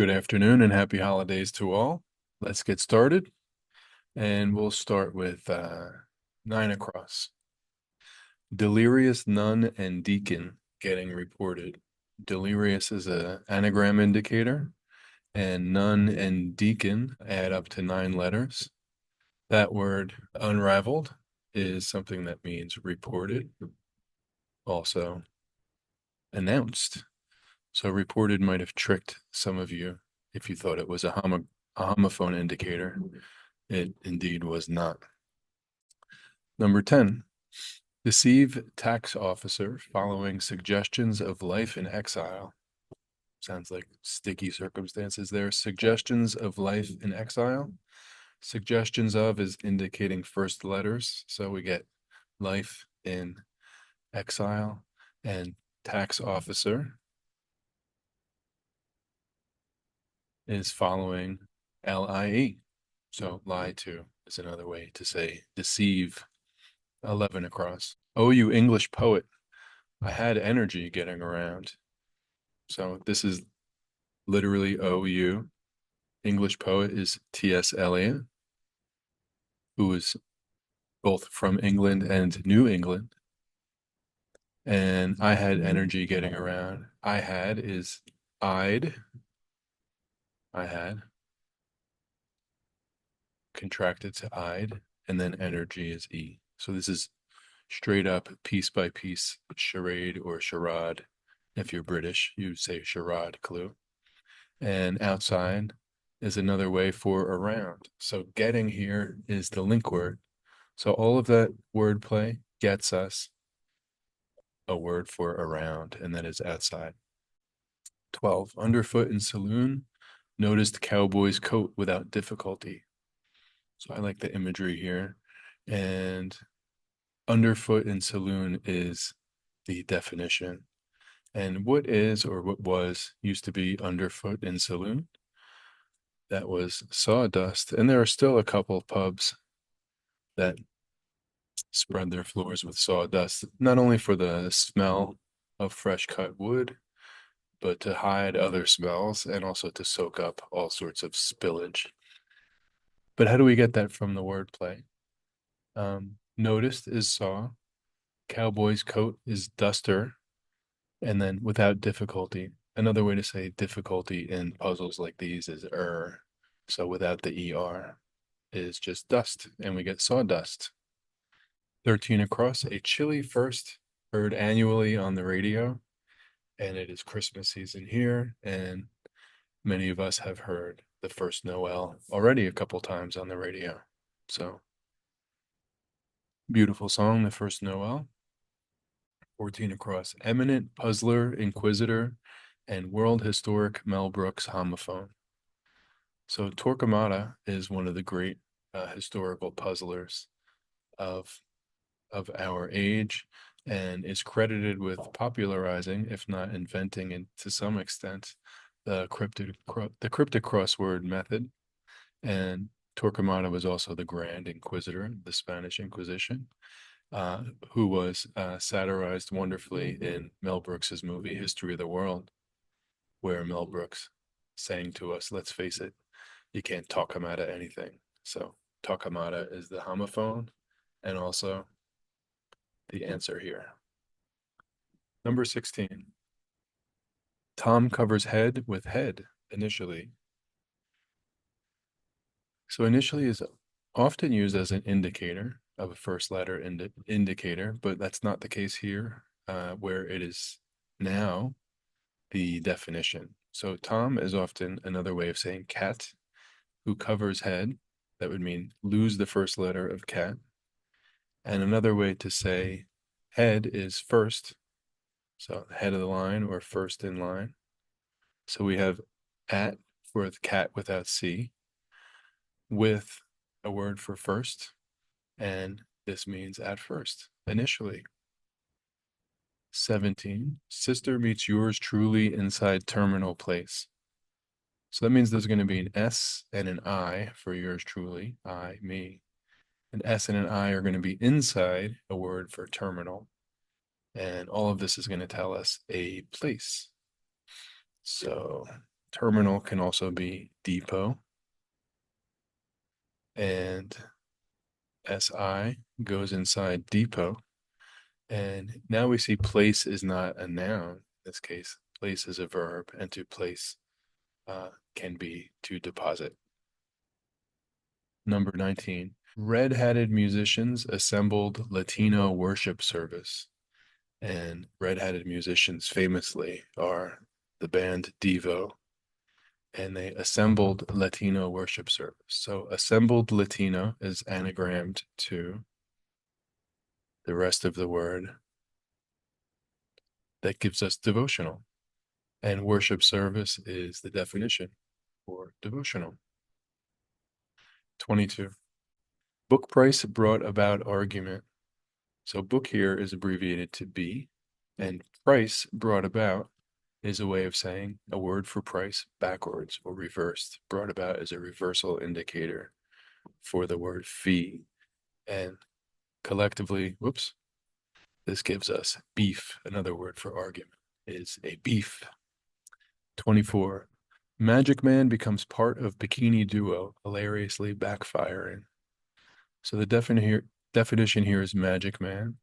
Good afternoon and happy holidays to all. Let's get started. And we'll start with 9 across. Delirious nun and deacon getting reported. Delirious is an anagram indicator, and nun and deacon add up to 9 letters. That word unraveled is something that means reported, also announced. So reported might have tricked some of you if you thought it was a homophone indicator. It indeed was not. Number 10, deceive tax officer following suggestions of life in exile. Sounds like sticky circumstances there. Suggestions of life in exile. Suggestions of is indicating first letters. So we get life in exile and tax officer is following LIE. So lie to is another way to say deceive. 11 across. Oh, you English poet. I had energy getting around. So this is literally OU. English poet is T.S. Eliot, who is both from England and New England. And I had energy getting around. I had is I'd. I had contracted to I'd, and then energy is E. So this is straight up piece by piece charade or charade. If you're British, you say charade clue. And outside is another way for around. So getting here is the link word. So all of that wordplay gets us a word for around, and that is outside. 12, underfoot in saloon, noticed cowboy's coat without difficulty. So I like the imagery here. And underfoot in saloon is the definition. And what is or what was used to be underfoot in saloon? That was sawdust. And there are still a couple of pubs that spread their floors with sawdust, not only for the smell of fresh cut wood, but to hide other smells and also to soak up all sorts of spillage. But how do we get that from the wordplay? Noticed is saw, cowboy's coat is duster, and then without difficulty. Another way to say difficulty in puzzles like these is So without the ER is just dust, and we get sawdust. 13 across, a chilly first heard annually on the radio, and it is Christmas season here, and many of us have heard the first Noel already a couple times on the radio. So beautiful song, the first Noel. 14 across, eminent puzzler, inquisitor, and world historic Mel Brooks homophone. So Torquemada is one of the great historical puzzlers of our age and is credited with popularizing, if not inventing it to some extent, the cryptic crossword method. And Torquemada was also the Grand Inquisitor, the Spanish Inquisition, who was satirized wonderfully in Mel Brooks's movie History of the World, where Mel Brooks saying to us, let's face it, you can't talk him out of anything. So Torquemada is the homophone and also the answer here. Number 16. Tom covers head with head initially. So initially is often used as an indicator of a first letter indicator, but that's not the case here, where it is now the definition. So Tom is often another way of saying cat, who covers head. That would mean lose the first letter of cat. And another way to say head is first. So head of the line or first in line. So we have at for the cat without C, with a word for first, and this means at first, initially. 17, sister meets yours truly inside terminal place. So that means there's going to be an S and an I for yours truly, I, me. An S and an I are going to be inside a word for terminal. And all of this is going to tell us a place. So Terminal can also be depot. And SI goes inside depot. And now we see place is not a noun. In this case, place is a verb, and to place can be to deposit. Number 19. Red-hatted musicians assembled Latino worship service. And red-hatted musicians famously are the band Devo, and they assembled Latino worship service. So assembled Latino is anagrammed to the rest of the word that gives us devotional. And worship service is the definition for devotional. 22. Book price brought about argument. So book here is abbreviated to B, and price brought about is a way of saying a word for price backwards or reversed. Brought about is a reversal indicator for the word fee. And collectively, whoops, this gives us beef. Another word for argument is a beef. 24. Magic Man becomes part of bikini duo, hilariously backfiring. So the definition here is Magic Man.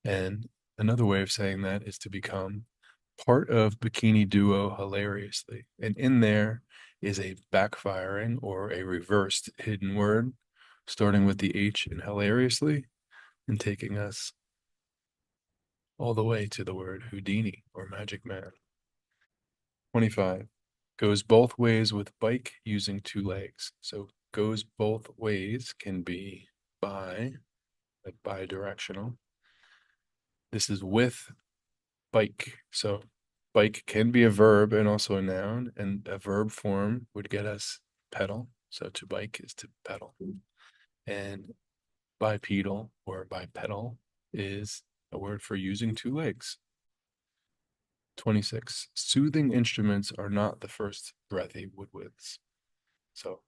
And another way of saying that is to become part of bikini duo hilariously. And in there is a backfiring or a reversed hidden word, starting with the H in hilariously and taking us all the way to the word Houdini or Magic Man. 25. Goes both ways with bike using two legs. So goes both ways can be by, like bi-directional. This is with bike. So bike can be a verb and also a noun, and a verb form would get us pedal. So to bike is to pedal. And bipedal or bipedal is a word for using two legs. 26. Soothing instruments are not the first breathy woodwinds. So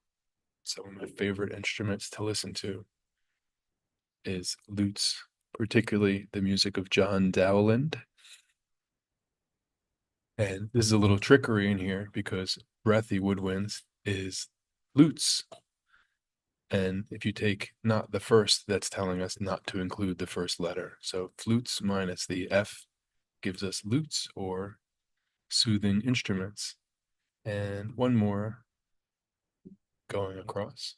some of my favorite instruments to listen to is lutes, particularly the music of John Dowland. And this is a little trickery in here because breathy woodwinds is lutes. And if you take not the first, that's telling us not to include the first letter. So flutes minus the F gives us lutes or soothing instruments. And one more going across.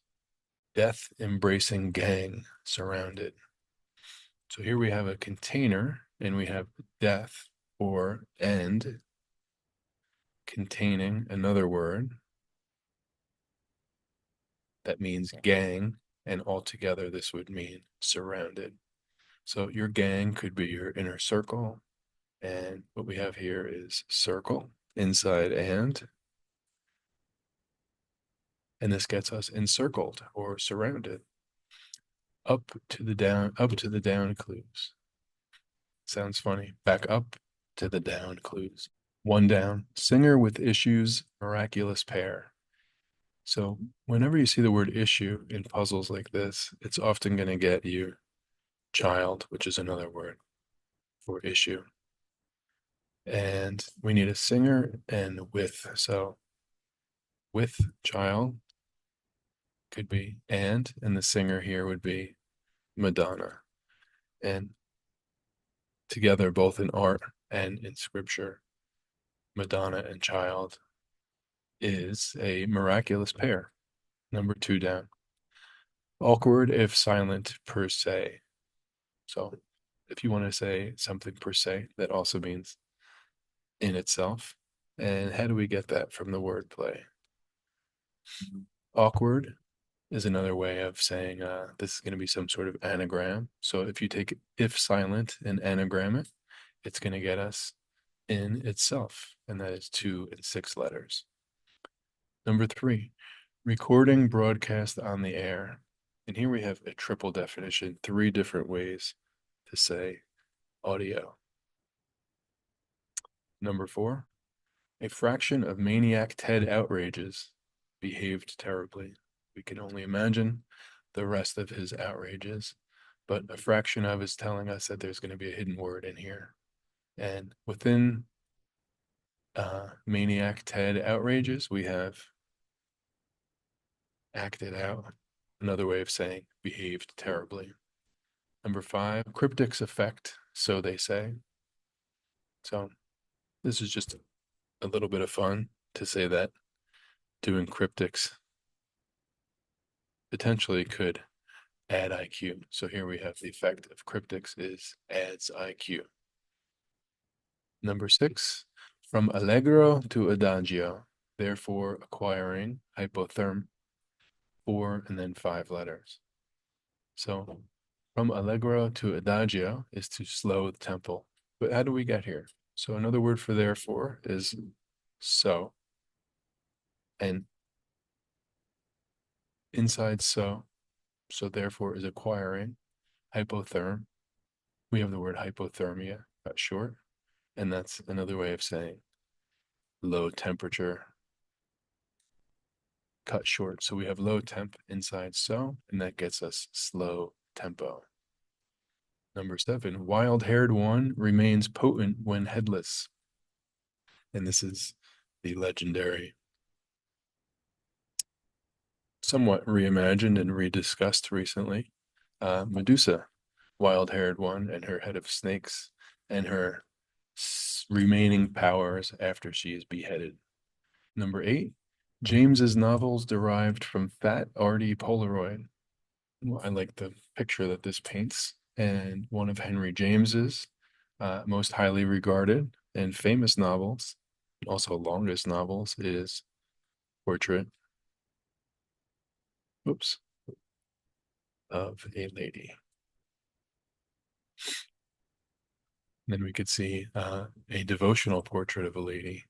Death embracing gang surrounded. So here we have a container and we have death or end containing another word that means gang, and altogether this would mean surrounded. So your gang could be your inner circle, and what we have here is circle, inside and this gets us encircled or surrounded. Up to the down clues. Sounds funny. Back up to the down clues. One down. Singer with issues, miraculous pair. So whenever you see the word issue in puzzles like this, it's often going to get you child, which is another word for issue. And we need a singer and with. So with child could be and the singer here would be Madonna. And together, both in art and in scripture, Madonna and child is a miraculous pair. Number two down. Awkward if silent per se. So if you want to say something per se, that also means in itself. And how do we get that from the word play? Awkward is another way of saying this is going to be some sort of anagram. So if you take if silent and anagram it, it's going to get us in itself, and that is 2 and 6 letters. Number 3, recording broadcast on the air. And here we have a triple definition, 3 different ways to say audio. Number 4, a fraction of maniac Ted outrages behaved terribly. We can only imagine the rest of his outrages, but a fraction of is telling us that there's going to be a hidden word in here. And within Maniac Ted outrages, we have acted out. Another way of saying behaved terribly. Number five, cryptics effect, so they say. So this is just a little bit of fun to say that doing cryptics potentially could add IQ. So here we have the effect of cryptics is adds IQ. Number six, from allegro to adagio, therefore acquiring hypotherm, four and then five letters. So from allegro to adagio is to slow the tempo. But how do we get here? So another word for therefore is so. And inside so therefore is acquiring hypotherm. We have the word hypothermia cut short, and that's another way of saying low temperature cut short. So we have low temp inside so, and that gets us slow tempo. Number seven, wild-haired one remains potent when headless. And this is the legendary, somewhat reimagined and rediscussed recently, Medusa, wild-haired one, and her head of snakes, and her remaining powers after she is beheaded. Number eight, James's novels derived from fat arty Polaroid. Well, I like the picture that this paints, and one of Henry James's most highly regarded and famous novels, also longest novels, is Portrait, oops, of a Lady. Then we could see a devotional portrait of a lady.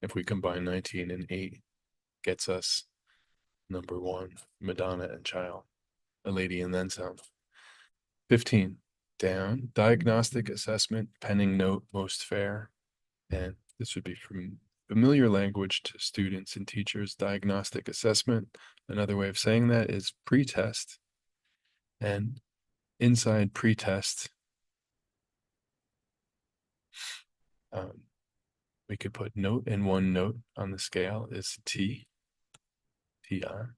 If we combine 19 and 8, gets us number one, Madonna and Child, a lady and then some. 15, down, diagnostic assessment, penning note, most fair. And this would be from familiar language to students and teachers. Diagnostic assessment, another way of saying that is pretest. And inside pretest, um, we could put note, and one note on the scale is T, TR.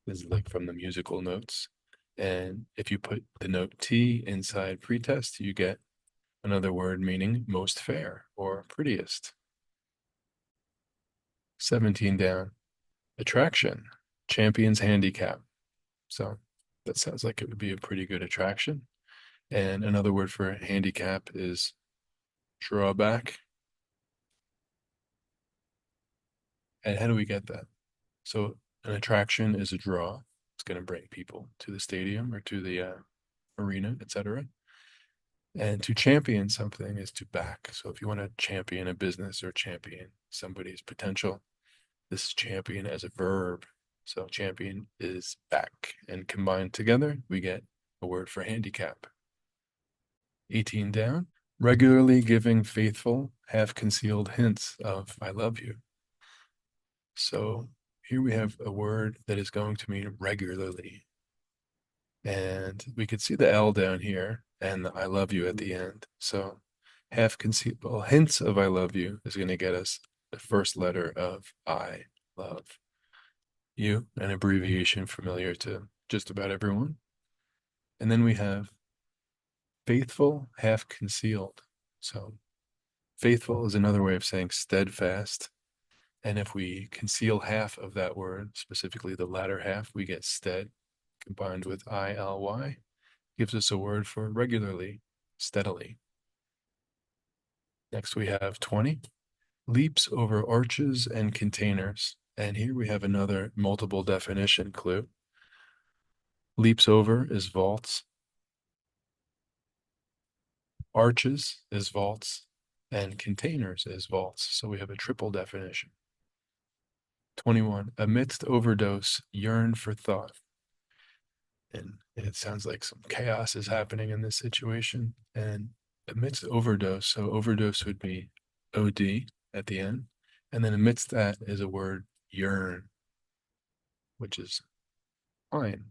This is like from the musical notes. And if you put the note T inside pretest, you get another word meaning most fair or prettiest. 17 down, attraction, champion's handicap. So that sounds like it would be a pretty good attraction. And another word for handicap is drawback. And how do we get that? So an attraction is a draw. It's going to bring people to the stadium or to the arena, etc. And to champion something is to back. So if you want to champion a business or champion somebody's potential, this is champion as a verb. So champion is back. And combined together, we get a word for handicap. 18 down, regularly giving faithful, half-concealed hints of I love you. So here we have a word that is going to mean regularly. And we could see the L down here and the I love you at the end. So half-concealed hints of I love you is going to get us the first letter of I love you, an abbreviation familiar to just about everyone. And then we have faithful, half concealed. So faithful is another way of saying steadfast. And if we conceal half of that word, specifically the latter half, we get stead combined with ILY, gives us a word for regularly, steadily. Next we have 20, leaps over arches and containers. And here we have another multiple definition clue. Leaps over is vaults. Arches is vaults, and containers is vaults. So we have a triple definition. 21, amidst overdose, yearn for thought. And it sounds like some chaos is happening in this situation. And amidst overdose, so overdose would be OD at the end. And then amidst that is a word yearn, which is fine.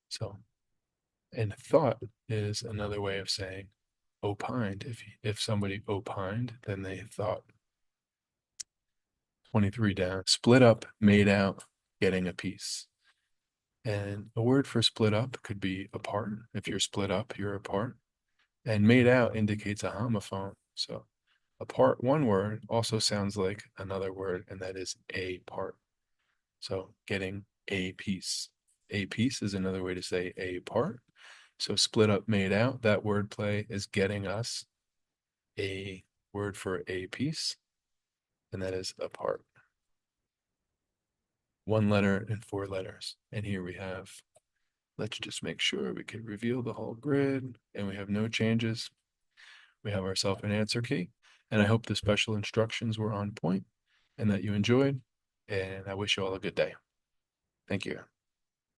So, and thought is another way of saying opined. If somebody opined, then they thought. 23 down. Split up, made out, getting a piece. And a word for split up could be apart. If you're split up, you're apart. And made out indicates a homophone. So apart, one word, also sounds like another word, and that is a part. So getting a piece. A piece is another way to say a part. So split up, made out, that word play is getting us a word for a piece, and that is apart. One letter and four letters. And here we have, let's just make sure we can reveal the whole grid and we have no changes. We have ourselves an answer key. And I hope the special instructions were on point and that you enjoyed. And I wish you all a good day. Thank you.